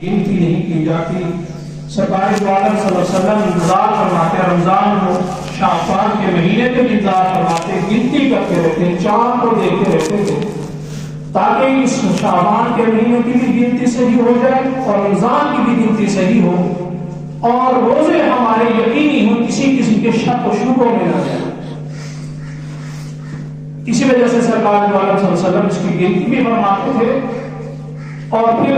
گنتی نہیں کی جاتی. سرکار دو عالم صلی اللہ علیہ وسلم انتظار فرماتے ہیں رمضان کو، شعبان کے مہینے کے انتظار فرماتے، گنتی کرتے رہتے، چاند کو دیکھتے رہتے تھے تاکہ اس شعبان کے مہینے کی بھی گنتی صحیح ہو جائے اور رمضان کی بھی گنتی صحیح ہو اور روزے ہمارے یقینی ہوں، کسی قسم کے شک و شبہوں میں نہ جائیں. اسی وجہ سے سرکار دو عالم صلی اللہ علیہ وسلم اس کی گنتی بھی فرماتے تھے. اور پھر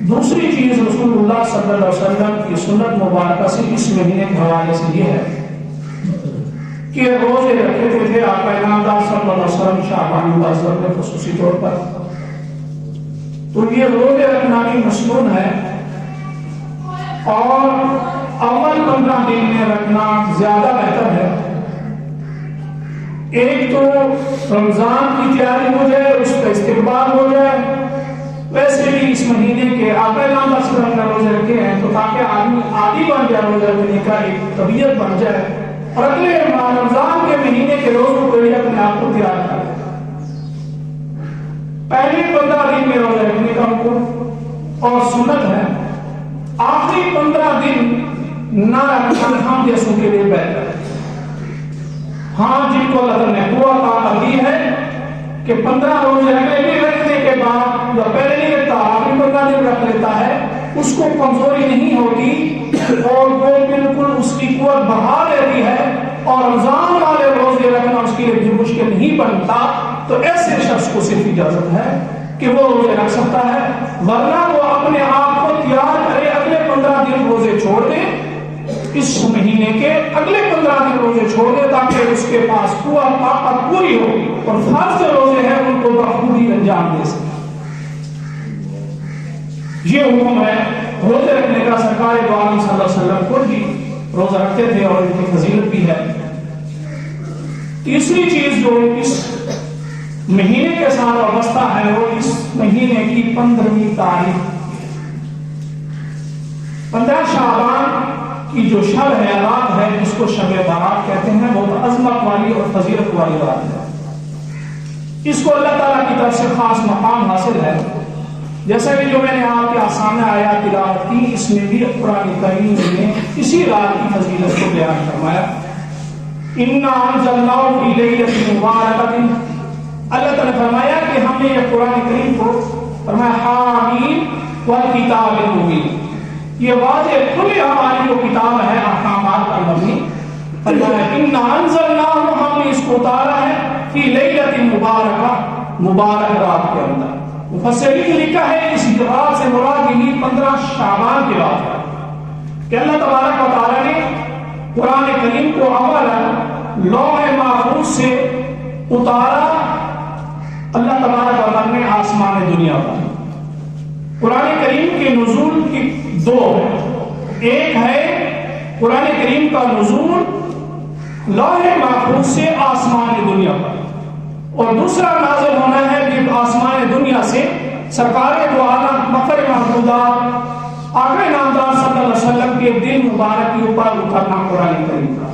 دوسری چیز رسول اللہ صلی اللہ علیہ وسلم کی سنت مبارکہ سے اس مہینے کے حوالے سے یہ ہے کہ روزے رکھتے تھے آقا انعامدار صلی اللہ علیہ وسلم شعبان مبارک میں خصوصی طور پر. تو یہ روزے رکھنا بھی مصنون ہے اور اول 15 دن میں رکھنا زیادہ بہتر ہے. ایک تو رمضان کی تیاری ہو جائے، اس کا استقبال ہو جائے. ویسے بھی اس مہینے کے آقا انعامدار صلی اللہ علیہ وسلم روزے رکھے ہیں تو تاکہ آدمی عادی بن جائے، روزے رکھنے کا ایک طبیعت بن جائے اور اگلے رمضان کے مہینے کے روزوں کو یہ اپنے آپ کو تیار کرے. پہلے 15 دن میں روزے رکھنے کا حکم اور سنت ہے. آخری 15 دن نہ رکھنا ہم جیسوں کے لیے بہتر ہے. ہاں جن کو اللہ نے قوت عطا دی ہے کہ 15 روزے اگلے رکھنے کے بعد یا پہلے نہیں رکھتا آخری 15 دن رکھ لیتا ہے، اس کو کمزوری نہیں ہوتی اور وہ بالکل اس کی قوت بڑھا لیتی ہے اور رمضان والے روزے رکھنا اس کے لیے مشکل نہیں بنتا. تو ایسے شخص کو صرف اجازت ہے کہ وہ روزے رکھ سکتا ہے، ورنہ وہ اپنے آپ کو تیار کرے، اگلے 15 دن روزے چھوڑ دے، اس مہینے کے اگلے 15 دن روزے چھوڑ دے تاکہ اس کے پاس قوت طاقت پوری ہو اور فرض روزے ہیں ان کو بخوبی انجام دے سکے. یہ حکم ہے روزے رکھنے کا. سرکار دو عالم صلی اللہ علیہ وسلم خود بھی روزہ رکھتے تھے اور ان کی فضیلت بھی ہے. تیسری چیز جو اس مہینے کے ساتھ وابستہ ہے وہ اس مہینے کی 15ویں تاریخ، 15 شعبان کی جو شب ہے، رات ہے، جس کو شب بارات کہتے ہیں، بہت عظمت والی اور فضیلت والی رات ہے. اس کو اللہ تعالیٰ کی طرف سے خاص مقام حاصل ہے. جیسا کہ جو میں نے آپ کے سامنے آیات تلاوت کی، اس میں بھی قرآن کریم نے اسی رات کی فضیلت کو بیان فرمایا. اِنَّا أَنزَلْنَاهُ فِي لَيْلَةٍ مُبَارَكَةٍ. اللہ تعالیٰ نے فرمایا کہ ہم نے یہ قرآن کریم کو فرمایا حامیم وَالْكِتَابِ الْمُبِينِ، یہ واضح کھلی ہماری جو کتاب ہے احکامات پر مبنی. اِنَّا أَنزَلْنَاهُ، ہم نے اس کو اتارا ہے فِي لَيْلَةٍ مُبَارَكَةٍ، مبارک رات کے اندر. مفسرین نے لکھا ہے اس رات سے مراد یہی 15 شعبان کی رات ہے کہ اللہ تبارک و تعالیٰ نے قرآن کریم کو اولا لوح محفوظ سے اتارا اللہ تبارک و تعالیٰ نے آسمان دنیا پر. قرآن کریم کے نزول کی دو ہے، ایک ہے قرآن کریم کا نزول لوح محفوظ سے آسمان دنیا پر اور دوسرا نازل ہونا ہے جب آسمان دنیا سے سرکار دو عالم مفر محمودہ آقا انعامدار صلی اللہ علیہ وسلم کے دل مبارک کے اوپر اترنا قرآن کریم کا.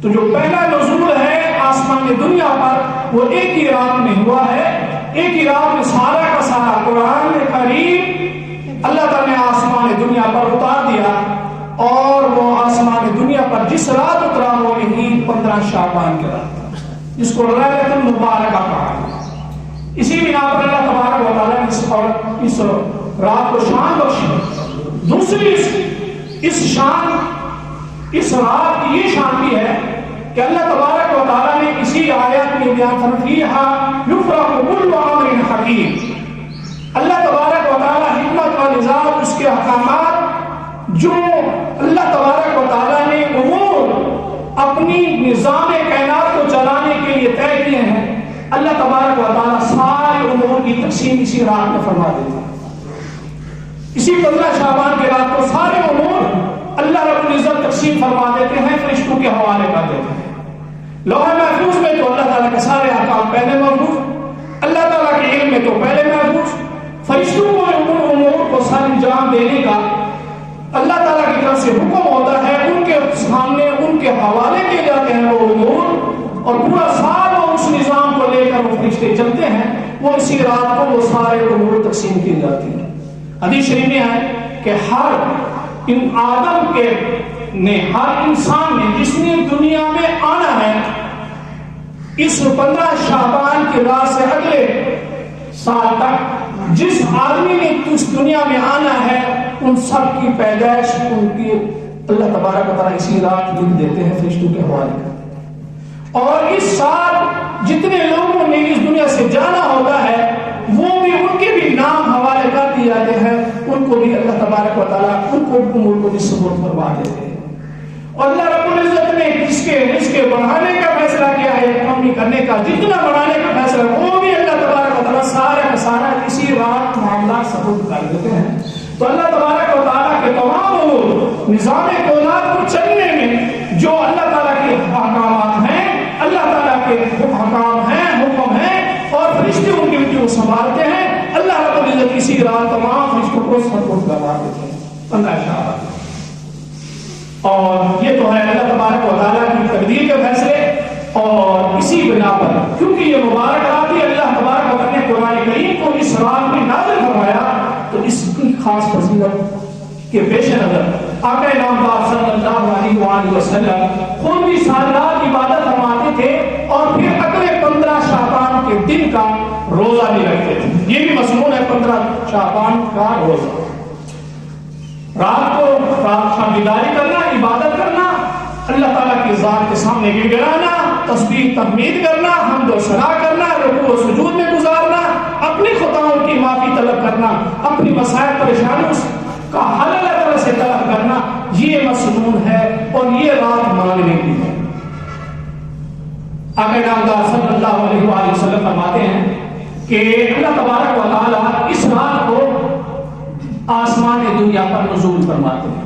تو جو پہلا نزول ہے آسمان دنیا پر وہ ایک ہی رات میں ہوا ہے. ایک ہی رات میں سارا کا سارا قرآن کریم اللہ تعالیٰ نے آسمان دنیا پر اتار دیا اور وہ آسمان دنیا پر جس رات اترا وہ یہی 15 شعبان کی رات جس کو لیلۃ المبارکہ کہا ہے. اسی بنا پر اللہ تبارک و تعالیٰ نے اس رات کو شان بخشی. دوسری اس رات کی یہ شان بھی ہے کہ اللہ تبارک و تعالیٰ نے اسی آیت میں بیان فرمایا یفرق کل امر حکیم. اللہ تبارک و تعالیٰ حکمت و نظام اس کے احکامات جو اللہ تبارک و تعالیٰ نے امور اپنی نظام کائنات کو چلانے کے لیے طے کیے ہیں، اللہ تبارک و تعالیٰ سارے امور کی تقسیم اسی رات میں فرما دیتے ہیں. اسی 15 شعبان کے رات کو سارے امور اللہ رب العزت تقسیم فرما دیتے ہیں، فرشتوں کے حوالے کر دیتے ہیں. لوح محفوظ میں تو اللہ تعالیٰ کے سارے احکام پہلے محفوظ، اللہ تعالیٰ کے علم میں تو پہلے محفوظ. فرشتوں کو امور کو سر انجام دینے کا اللہ تعالیٰ کی طرف سے حکم ہوتا ہے، ان کے سامنے ان کے حوالے کیے جاتے ہیں وہ امور اور پورا سال وہ اس نظام کو لے کر وہ فرشتے چلتے ہیں. وہ اسی رات کو وہ سارے امور تقسیم کی جاتی ہیں. حدیث شریف میں ہے کہ ہر آدم کے نے، ہر انسان نے جس نے دنیا میں آنا ہے، اس 15 شعبان کی رات سے اگلے سال تک جس آدمی نے اس دنیا میں آنا ہے، ان سب کی پیدائش ان کی اللہ تبارک و تعالیٰ اسی رات لکھ دیتے ہیں فرشتوں کے حوالے کا۔ اور اس سال جتنے لوگوں نے اس دنیا سے جانا ہوتا ہے، وہ بھی ان کے بھی نام حوالے کر دیے جاتے ہیں، ان کو بھی اللہ تبارک و تعالیٰ ان کو امور کو بھی سپورٹ کروا دیتے ہیں۔ اور اللہ رب العزت نے جس کے رزق بڑھانے کا فیصلہ کیا ہے، کمی کرنے کا، جتنا بڑھانے کا فیصلہ، وہ بھی اللہ تبارک و تعالیٰ سارا کا سارا اسی رات معاملات سپورٹ کر دیتے ہیں۔ تو اللہ تبارک و تعالیٰ کے تمام امور نظام کائنات کو چلنے میں جو اللہ تعالیٰ کے احکامات ہیں، اللہ تعالیٰ کے حکام ہیں، حکم ہیں، اور فرشتے ان کی ڈیوٹی کو سنبھالتے ہیں، اللہ رب العزت اسی رات تمام فرشتوں کو سپورٹ کروا دیتے ہیں 15 شعبان۔ اور یہ تو ہے اللہ تبارک و تعالیٰ کی تقدیر کے فیصلے، اور اسی بنا پر کیونکہ یہ مبارک رات ہے، اللہ تبارک و تعالیٰ نے قرآن کریم کو اس رات میں نازل فرمایا، تو اس کی خاص فضیلت کے پیش نظر آقا نامدار صلی اللہ علیہ وآلہ وسلم خود بھی ساری رات عبادت فرماتے تھے، اور پھر اگلے 15 شعبان کے دن کا روزہ بھی رکھتے تھے۔ یہ بھی مضمون ہے 15 شعبان کا روزہ، رات کو شام بیداری کرنا، عبادت کرنا، اللہ تعالیٰ کی ذات کے سامنے گر گرانا، تسبیح تحمید کرنا، حمد و ثنا کرنا، رکوع و سجود میں گزارنا، اپنی خطاؤں کی معافی طلب کرنا، اپنی مسائل پریشانیوں کا حل اللہ تعالیٰ سے طلب کرنا، یہ مضمون ہے اور یہ رات مانگنے کی ہے۔ آقا نامدار صلی اللہ علیہ وآلہ وسلم فرماتے ہیں کہ اللہ تبارک و تعالیٰ اس رات کو آسمان دنیا پر نزول فرماتے ہیں۔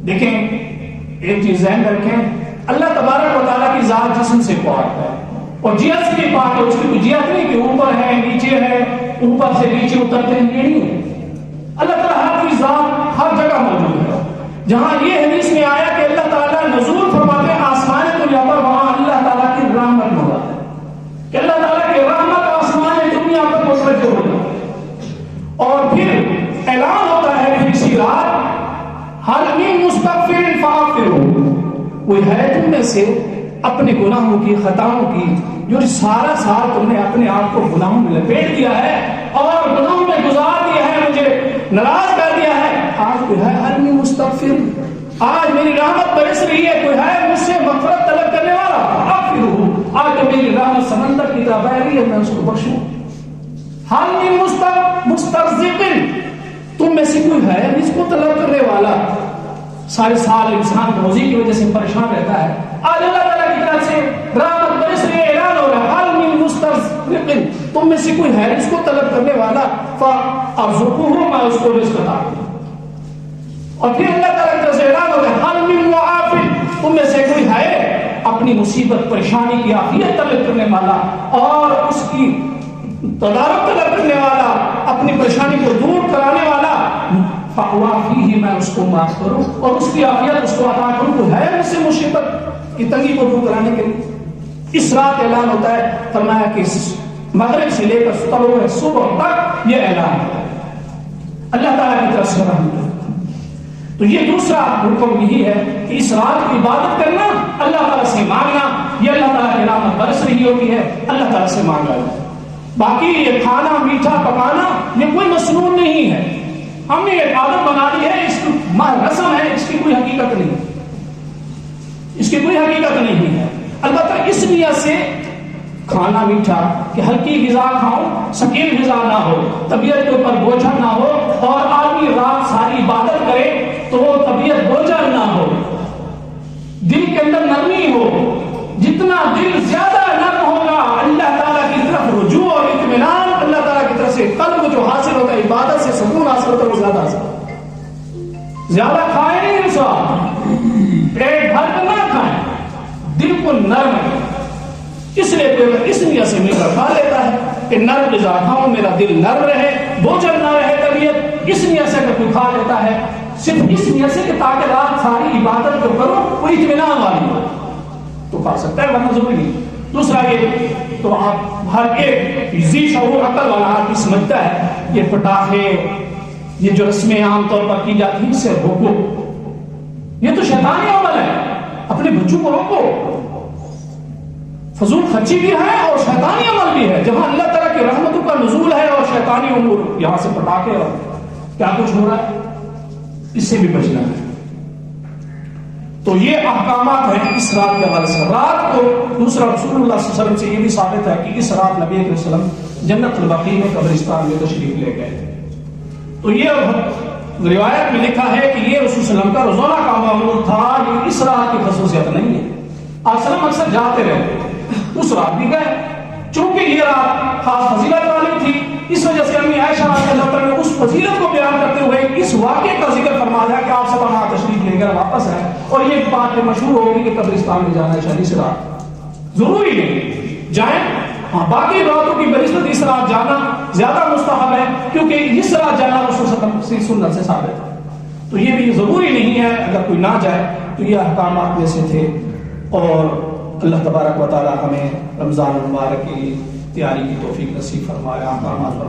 دیکھیں ایک چیز ذہن رکھیں، اللہ تبارک و تعالیٰ کی ذات جسم سے پاک ہے، اور جہت سے بھی پاک ہے، اس کی کوئی جہت نہیں کہ اوپر ہے نیچے ہے، اوپر سے نیچے اترتے ہیں، یہ نہیں ہے۔ اللہ تعالیٰ کی ذات ہر جگہ موجود ہے۔ جہاں یہ حدیث میں آیا کہ اللہ تعالیٰ نزول فرماتے ہیں آسمان دنیا پر، وہاں اللہ تعالیٰ کی رحمت مراد ہے کہ اللہ تعالیٰ کی رحمت آسمان دنیا پر متوجہ ہو جاتی ہے، اور پھر اعلان ہوتا ہے کہ اسی رات حل من مستغفر فاغفروا، کوئی ہے تم میں سے اپنے گناہوں کی، خطاؤں کی، جو سارا سال تم نے اپنے آپ کو گناہوں میں لپیٹ دیا ہے اور گناہوں میں گزار دیا ہے، مجھے ناراض کر دیا ہے، آج کوئی ہے حل من مستغفر، آج میری رحمت برس رہی ہے، کوئی ہے مجھ سے مغفرت طلب کرنے والا، فاغفروا، آج تو میری رحمت سمندر کی طرح بہہ رہی ہے، میں اس کو بخشوں۔ حل من مسترزق، تم میں سے کوئی ہے جس کو طلب کرنے والا، سارے سال انسان روزی کی وجہ سے پریشان رہتا ہے، آج اللہ تعالیٰ کی طرف سے رحمت برس رہی ہے، اعلان ہو رہا ہے حل من مسترزق، تم میں سے کوئی ہے جس کو طلب کرنے والا، فارزقوہ، میں اس کو رزق عطا کروں۔ اور پھر اللہ تعالیٰ کی طرف سے اعلان ہو رہا ہے حل من معاف، تم میں سے کوئی ہے اپنی مصیبت پریشانی کی عافیت طلب کرنے والا اور اس کی تدارک طلب کرنے والا، اپنی پریشانی کو دور کرانے والا، فاعفیہ، میں اس کو معاف کروں اور اس کی عافیت اس کو عطا کروں، تو ہے مجھ سے مصیبت کی تنگی کو دور کرانے کے لیے۔ اس رات اعلان ہوتا ہے، فرمایا کہ مغرب سے لے کر طلوع صبح تک یہ اعلان ہوتا ہے اللہ تعالیٰ کی طرف سے رحمت۔ تو یہ دوسرا حکم یہی ہے کہ اس رات کی عبادت کرنا، اللہ تعالیٰ سے مانگنا، یہ اللہ تعالیٰ کی رحمت برس رہی ہوتی ہے، اللہ تعالیٰ سے مانگنا۔ باقی یہ کھانا میٹھا پکانا یہ کوئی مصنون نہیں ہے، ہم نے ایک عادت بنا لی ہے، اس کی رسم ہے، اس کی کوئی حقیقت نہیں، اس کی کوئی حقیقت نہیں ہے۔ البتہ اس نیت سے کھانا میٹھا کہ ہلکی غذا کھاؤں، ثقیل غذا نہ ہو، طبیعت کے اوپر بوجھا نہ ہو، اور آدمی رات ساری عبادت کرے تو وہ طبیعت بوجھا نہ ہو، دل کے اندر نرمی ہو، جتنا دل زیادہ نرم ہوگا اللہ تعالیٰ کی طرف رجوع اور اطمینان اللہ تعالیٰ کی طرف سے قلب جو حاصل ہوتا ہے، عبادت سے سکون حاصل ہوتا ہے، وہ زیادہ حاصل ہوتا ہے۔ زیادہ کھائے نہیں انسان، پیٹ بھر کر نہ کھائیں، دل کو نرم ہے، اس لیے اس نیت سے مل کر کھا لیتا ہے کہ نرم غذا کھاؤں، میرا دل نرم رہے، بوجھل نہ رہے طبیعت، اس نیت سے اگر کوئی کھا لیتا ہے، صرف اس نیت سے کہ تاکہ رات ساری عبادت جو کرو وہ اطمینان والی ہو، تو کھا سکتا ہے، ورنہ ضروری نہیں۔ دوسرا یہ تو آپ ہر ایک ذی شعور عقل والا آدمی سمجھتا ہے یہ پٹاخے، یہ جو رسمیں عام طور پر کی جاتی ہیں اس سے روکو، یہ تو شیطانی عمل ہے، اپنے بچوں کو روکو. فضول خرچی بھی ہے اور شیطانی عمل بھی ہے، جہاں اللہ تعالیٰ کی رحمتوں کا نزول ہے اور شیطانی امور، یہاں سے پٹاخے اور کیا کچھ ہو رہا ہے، اس سے بھی بچنا ہے. تو یہ احکامات ہیں اس رات کے حوالے سے. رات کو دوسرا رسول اللہ صلی اللہ علیہ وسلم سے یہ بھی ثابت ہے کہ اس رات نبی علیہ السلام جنت البقیع میں قبرستان میں تشریف لے گئے تھے. تو یہ روایت میں لکھا ہے کہ یہ رسول صلی اللہ علیہ وسلم کا روزانہ کا معمول تھا، یہ اس رات کی خصوصیت نہیں ہے. آپ صلی اکثر جاتے رہتے تھے، اس رات بھی گئے، چونکہ یہ رات خاص فضیلت والی تھی، اس وجہ سے امی عائشہ رضی اللہ عنہا نے اس فضیلت کو بیان کرتے ہوئے اس واقعے کا ذکر فرمایا کہ آپ سب وہاں تشریف لے کر واپس آئے. اور یہ بات مشہور ہوگی کہ قبرستان میں جانا چاہیے اس رات، ضروری نہیں جائیں، ہاں باقی راتوں کی بنسبت اس رات جانا زیادہ مستحب ہے، کیونکہ اس رات جانا رسول صلی اللہ علیہ وسلم کی سنت سے ثابت ہے. تو یہ بھی ضروری نہیں ہے، اگر کوئی نہ جائے تو یہ احکامات میں سے تھے. اور اللہ تبارک و تعالی ہمیں رمضان المبارک کی تیاری کی توفیق نصیب فرمائے، احکامات پر